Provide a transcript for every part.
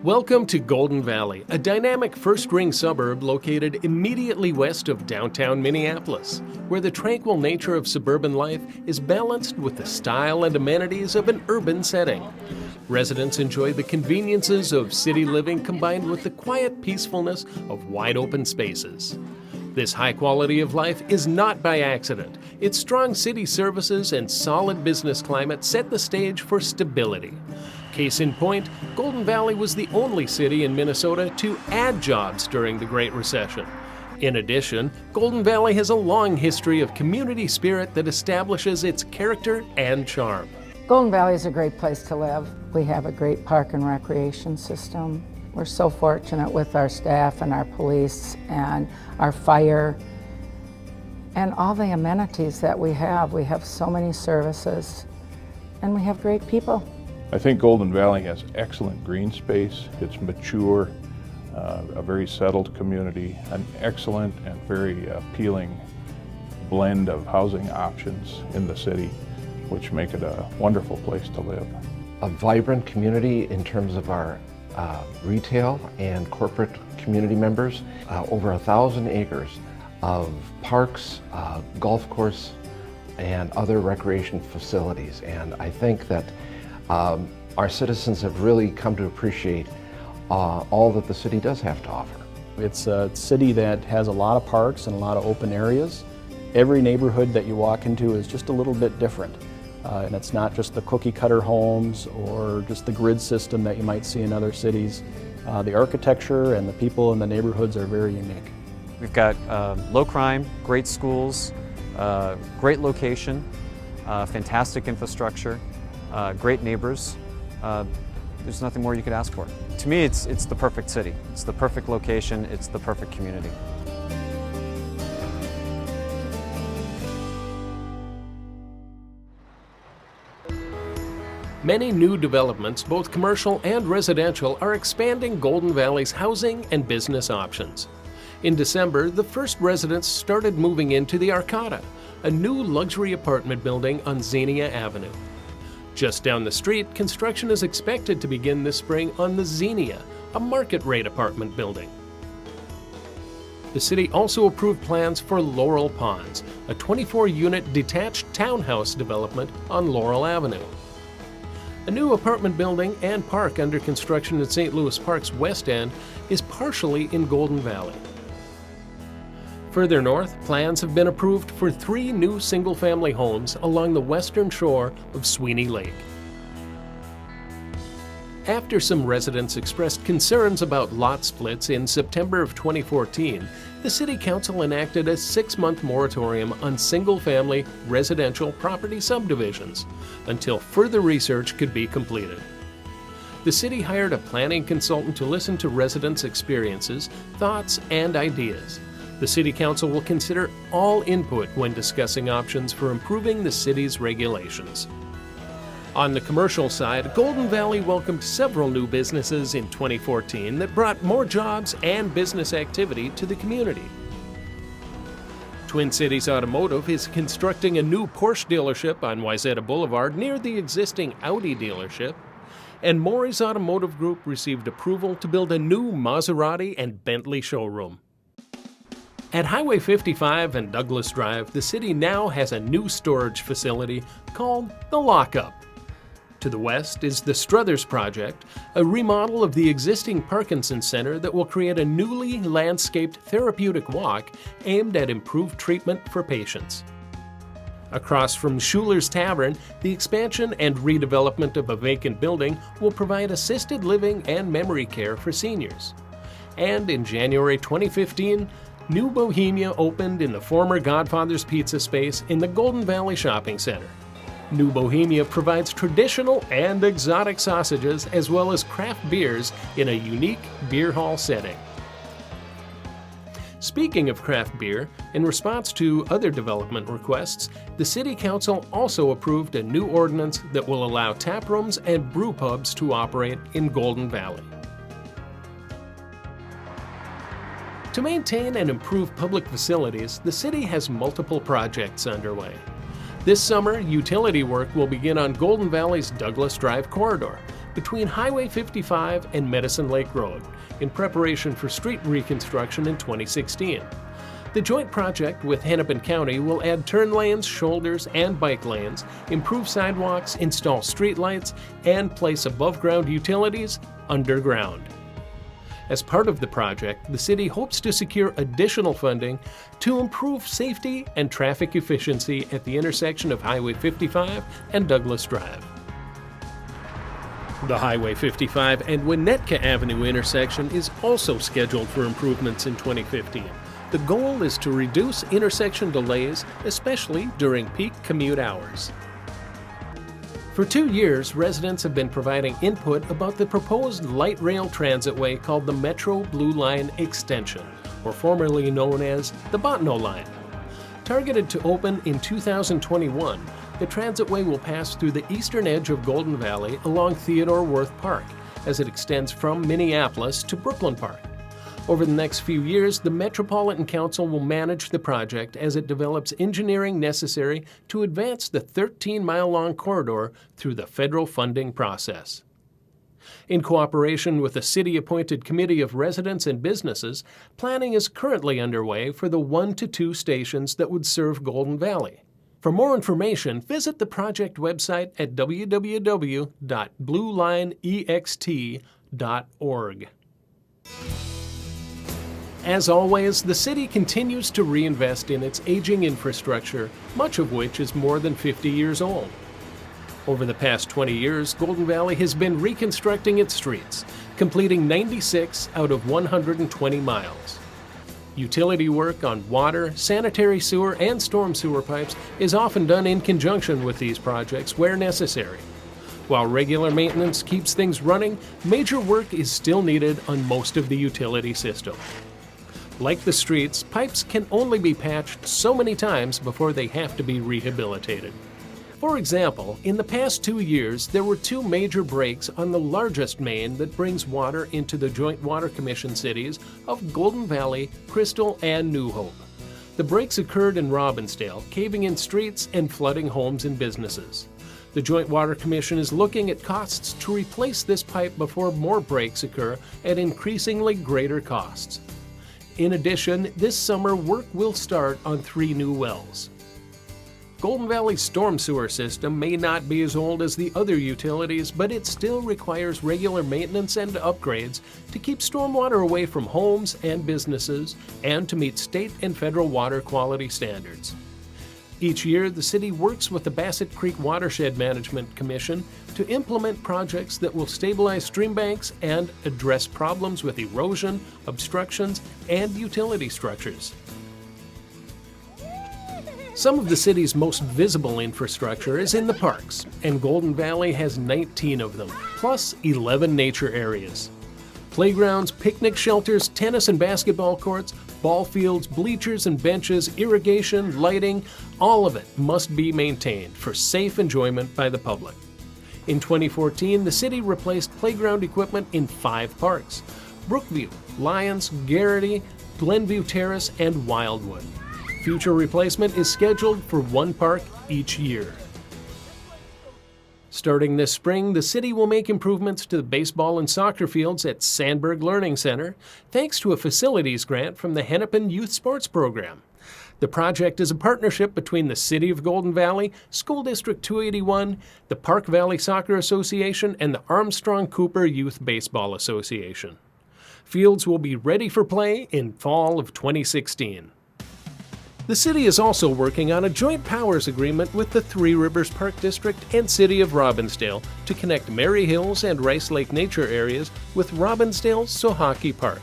Welcome to Golden Valley, a dynamic first-ring suburb located immediately west of downtown Minneapolis, where the tranquil nature of suburban life is balanced with the style and amenities of an urban setting. Residents enjoy the conveniences of city living combined with the quiet peacefulness of wide-open spaces. This high quality of life is not by accident. Its strong city services and solid business climate set the stage for stability. Case in point, Golden Valley was the only city in Minnesota to add jobs during the Great Recession. In addition, Golden Valley has a long history of community spirit that establishes its character and charm. Golden Valley is a great place to live. We have a great park and recreation system. We're so fortunate with our staff and our police and our fire and all the amenities that we have. We have so many services and we have great people. I think Golden Valley has excellent green space. It's mature, a very settled community, an excellent and very appealing blend of housing options in the city, which make it a wonderful place to live. A vibrant community in terms of our retail and corporate community members. Over 1,000 acres of parks, golf course, and other recreation facilities. And I think that our citizens have really come to appreciate all that the city does have to offer. It's a city that has a lot of parks and a lot of open areas. Every neighborhood that you walk into is just a little bit different. And it's not just the cookie cutter homes or just the grid system that you might see in other cities. The architecture and the people in the neighborhoods are very unique. We've got low crime, great schools, great location, fantastic infrastructure, great neighbors. There's nothing more you could ask for. To me, it's the perfect city. It's the perfect location. It's the perfect community. Many new developments, both commercial and residential, are expanding Golden Valley's housing and business options. In December, the first residents started moving into the Arcata, a new luxury apartment building on Xenia Avenue. Just down the street, construction is expected to begin this spring on the Xenia, a market-rate apartment building. The city also approved plans for Laurel Ponds, a 24-unit detached townhouse development on Laurel Avenue. A new apartment building and park under construction at St. Louis Park's west end is partially in Golden Valley. Further north, plans have been approved for 3 new single-family homes along the western shore of Sweeney Lake. After some residents expressed concerns about lot splits in September of 2014, the City Council enacted a 6-month moratorium on single-family residential property subdivisions until further research could be completed. The city hired a planning consultant to listen to residents' experiences, thoughts, and ideas. The City Council will consider all input when discussing options for improving the city's regulations. On the commercial side, Golden Valley welcomed several new businesses in 2014 that brought more jobs and business activity to the community. Twin Cities Automotive is constructing a new Porsche dealership on Wayzata Boulevard near the existing Audi dealership, and Maury's Automotive Group received approval to build a new Maserati and Bentley showroom. At Highway 55 and Douglas Drive, the city now has a new storage facility called the Lockup. To the west is the Struthers Project, a remodel of the existing Parkinson Center that will create a newly landscaped therapeutic walk aimed at improved treatment for patients. Across from Schuler's Tavern, the expansion and redevelopment of a vacant building will provide assisted living and memory care for seniors. And in January 2015, New Bohemia opened in the former Godfather's Pizza space in the Golden Valley Shopping Center. New Bohemia provides traditional and exotic sausages as well as craft beers in a unique beer hall setting. Speaking of craft beer, in response to other development requests, the City Council also approved a new ordinance that will allow tap rooms and brew pubs to operate in Golden Valley. To maintain and improve public facilities, the city has multiple projects underway. This summer, utility work will begin on Golden Valley's Douglas Drive corridor, between Highway 55 and Medicine Lake Road in preparation for street reconstruction in 2016. The joint project with Hennepin County will add turn lanes, shoulders, and bike lanes, improve sidewalks, install streetlights, and place above-ground utilities underground. As part of the project, the city hopes to secure additional funding to improve safety and traffic efficiency at the intersection of Highway 55 and Douglas Drive. The Highway 55 and Winnetka Avenue intersection is also scheduled for improvements in 2015. The goal is to reduce intersection delays, especially during peak commute hours. For 2 years, residents have been providing input about the proposed light rail transitway called the Metro Blue Line Extension, or formerly known as the Bottineau Line. Targeted to open in 2021, the transitway will pass through the eastern edge of Golden Valley along Theodore Wirth Park as it extends from Minneapolis to Brooklyn Park. Over the next few years, the Metropolitan Council will manage the project as it develops engineering necessary to advance the 13-mile-long corridor through the federal funding process. In cooperation with a city-appointed committee of residents and businesses, planning is currently underway for the 1 to 2 stations that would serve Golden Valley. For more information, visit the project website at www.bluelineext.org. As always, the city continues to reinvest in its aging infrastructure, much of which is more than 50 years old. Over the past 20 years, Golden Valley has been reconstructing its streets, completing 96 out of 120 miles. Utility work on water, sanitary sewer, and storm sewer pipes is often done in conjunction with these projects where necessary. While regular maintenance keeps things running, major work is still needed on most of the utility system. Like the streets, pipes can only be patched so many times before they have to be rehabilitated. For example, in the past 2 years, there were 2 major breaks on the largest main that brings water into the Joint Water Commission cities of Golden Valley, Crystal, and New Hope. The breaks occurred in Robbinsdale, caving in streets and flooding homes and businesses. The Joint Water Commission is looking at costs to replace this pipe before more breaks occur at increasingly greater costs. In addition, this summer work will start on 3 new wells. Golden Valley's storm sewer system may not be as old as the other utilities, but it still requires regular maintenance and upgrades to keep stormwater away from homes and businesses and to meet state and federal water quality standards. Each year, the city works with the Bassett Creek Watershed Management Commission to implement projects that will stabilize stream banks and address problems with erosion, obstructions, and utility structures. Some of the city's most visible infrastructure is in the parks, and Golden Valley has 19 of them, plus 11 nature areas. Playgrounds, picnic shelters, tennis and basketball courts, ball fields, bleachers and benches, irrigation, lighting, all of it must be maintained for safe enjoyment by the public. In 2014, the city replaced playground equipment in 5 parks: Brookview, Lyons, Garrity, Glenview Terrace, and Wildwood. Future replacement is scheduled for 1 park each year. Starting this spring, the city will make improvements to the baseball and soccer fields at Sandberg Learning Center, thanks to a facilities grant from the Hennepin Youth Sports Program. The project is a partnership between the City of Golden Valley, School District 281, the Park Valley Soccer Association, and the Armstrong Cooper Youth Baseball Association. Fields will be ready for play in fall of 2016. The city is also working on a joint powers agreement with the Three Rivers Park District and City of Robbinsdale to connect Mary Hills and Rice Lake nature areas with Robbinsdale's Sohaki Park.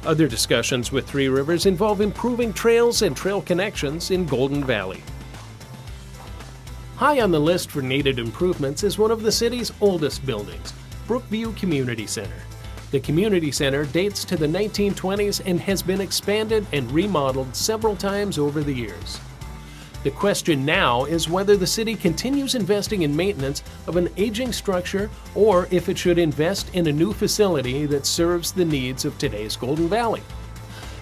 Other discussions with Three Rivers involve improving trails and trail connections in Golden Valley. High on the list for needed improvements is one of the city's oldest buildings, Brookview Community Center. The community center dates to the 1920s and has been expanded and remodeled several times over the years. The question now is whether the city continues investing in maintenance of an aging structure or if it should invest in a new facility that serves the needs of today's Golden Valley.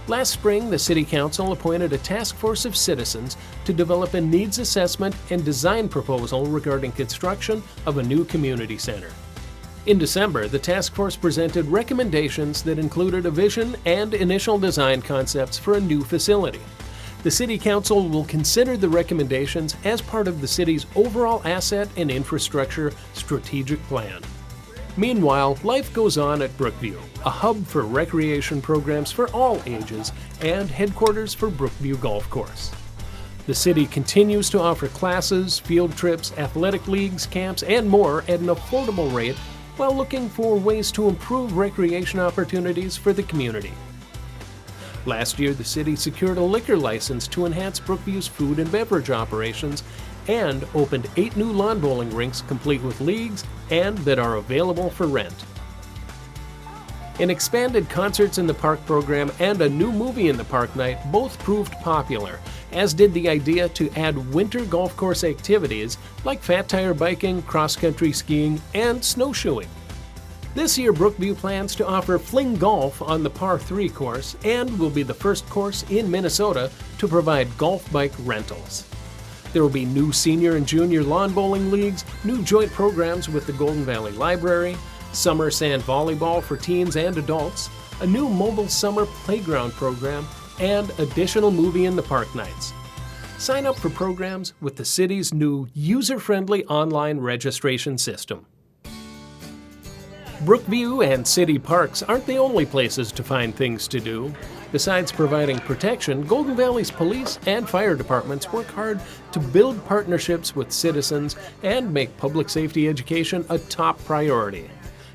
Last spring, the City Council appointed a task force of citizens to develop a needs assessment and design proposal regarding construction of a new community center. In December, the task force presented recommendations that included a vision and initial design concepts for a new facility. The City Council will consider the recommendations as part of the city's overall asset and infrastructure strategic plan. Meanwhile, life goes on at Brookview, a hub for recreation programs for all ages and headquarters for Brookview Golf Course. The city continues to offer classes, field trips, athletic leagues, camps, and more at an affordable rate while looking for ways to improve recreation opportunities for the community. Last year, the city secured a liquor license to enhance Brookview's food and beverage operations and opened 8 new lawn bowling rinks complete with leagues and that are available for rent. An expanded Concerts in the Park program and a new Movie in the Park night both proved popular, as did the idea to add winter golf course activities like fat tire biking, cross-country skiing, and snowshoeing. This year, Brookview plans to offer Fling Golf on the Par 3 course and will be the first course in Minnesota to provide golf bike rentals. There will be new senior and junior lawn bowling leagues, new joint programs with the Golden Valley Library, summer sand volleyball for teens and adults, a new mobile summer playground program, and additional Movie in the Park nights. Sign up for programs with the city's new user-friendly online registration system. Brookview and city parks aren't the only places to find things to do. Besides providing protection, Golden Valley's police and fire departments work hard to build partnerships with citizens and make public safety education a top priority.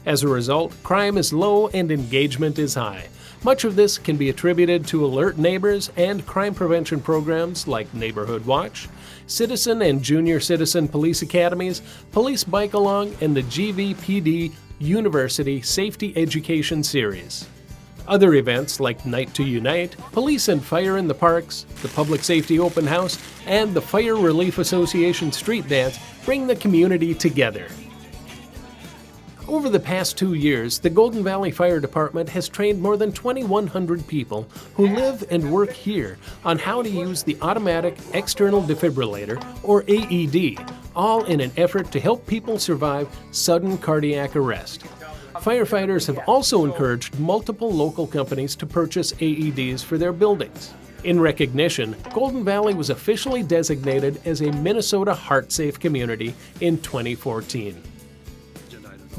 As a result, crime is low and engagement is high. Much of this can be attributed to alert neighbors and crime prevention programs like Neighborhood Watch, citizen and junior citizen police academies, Police Bike Along, and the GVPD University Safety Education Series. Other events like Night to Unite, Police and Fire in the Parks, the Public Safety Open House, and the Fire Relief Association Street Dance bring the community together. Over the past 2 years, the Golden Valley Fire Department has trained more than 2,100 people who live and work here on how to use the automatic external defibrillator, or AED, all in an effort to help people survive sudden cardiac arrest. Firefighters have also encouraged multiple local companies to purchase AEDs for their buildings. In recognition, Golden Valley was officially designated as a Minnesota Heart-Safe community in 2014.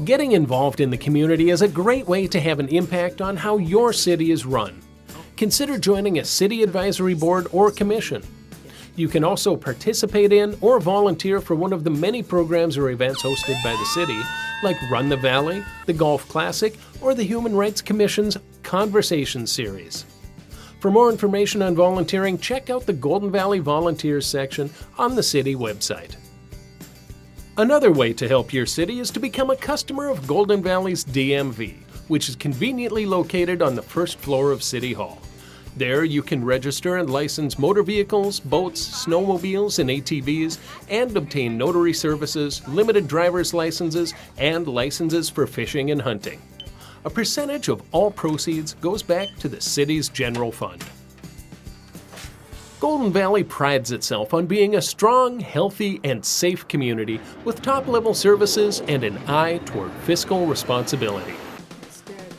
Getting involved in the community is a great way to have an impact on how your city is run. Consider joining a city advisory board or commission. You can also participate in or volunteer for one of the many programs or events hosted by the city, like Run the Valley, the Golf Classic, or the Human Rights Commission's Conversation Series. For more information on volunteering, check out the Golden Valley Volunteers section on the city website. Another way to help your city is to become a customer of Golden Valley's DMV, which is conveniently located on the first floor of City Hall. There you can register and license motor vehicles, boats, snowmobiles, and ATVs, and obtain notary services, limited driver's licenses, and licenses for fishing and hunting. A percentage of all proceeds goes back to the city's general fund. Golden Valley prides itself on being a strong, healthy, and safe community with top-level services and an eye toward fiscal responsibility.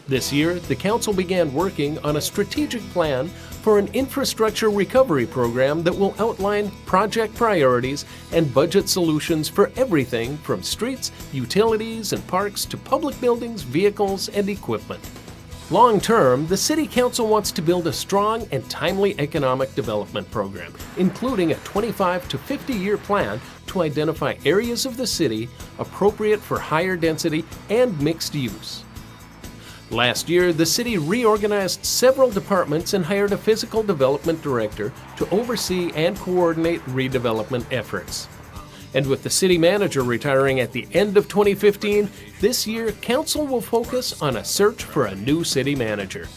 This year, the Council began working on a strategic plan for an infrastructure recovery program that will outline project priorities and budget solutions for everything from streets, utilities, and parks to public buildings, vehicles, and equipment. Long-term, the City Council wants to build a strong and timely economic development program, including a 25 to 50-year plan to identify areas of the city appropriate for higher density and mixed use. Last year, the city reorganized several departments and hired a physical development director to oversee and coordinate redevelopment efforts. And with the city manager retiring at the end of 2015, this year, Council will focus on a search for a new city manager.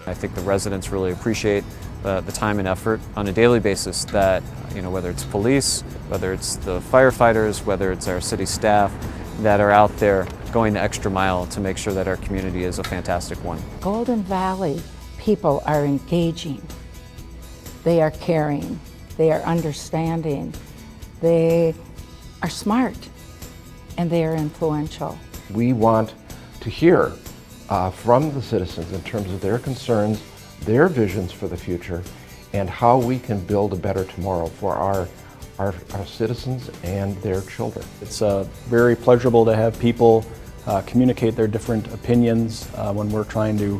I think the residents really appreciate the time and effort on a daily basis that, whether it's police, whether it's the firefighters, whether it's our city staff, that are out there going the extra mile to make sure that our community is a fantastic one. Golden Valley people are engaging. They are caring. They are understanding. They are smart, and they are influential. We want to hear from the citizens in terms of their concerns, their visions for the future, and how we can build a better tomorrow for our citizens and their children. It's very pleasurable to have people communicate their different opinions when we're trying to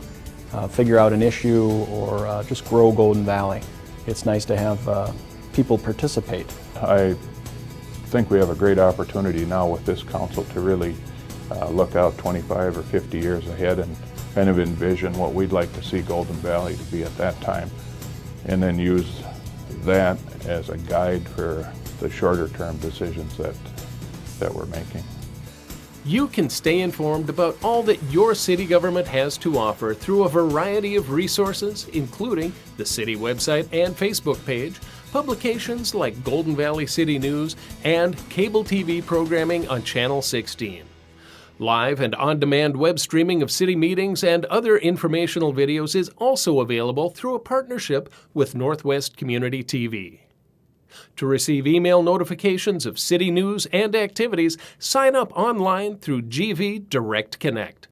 figure out an issue or just grow Golden Valley. It's nice to have people participate. I think we have a great opportunity now with this council to really look out 25 or 50 years ahead and kind of envision what we'd like to see Golden Valley to be at that time, and then use that as a guide for the shorter term decisions that we're making. You can stay informed about all that your city government has to offer through a variety of resources, including the city website and Facebook page, publications like Golden Valley City News, and cable TV programming on Channel 16. Live and on-demand web streaming of city meetings and other informational videos is also available through a partnership with Northwest Community TV. To receive email notifications of city news and activities, sign up online through GV Direct Connect.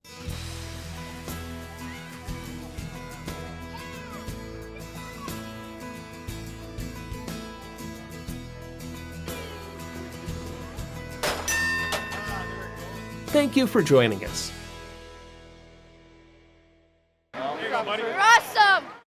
Thank you for joining us.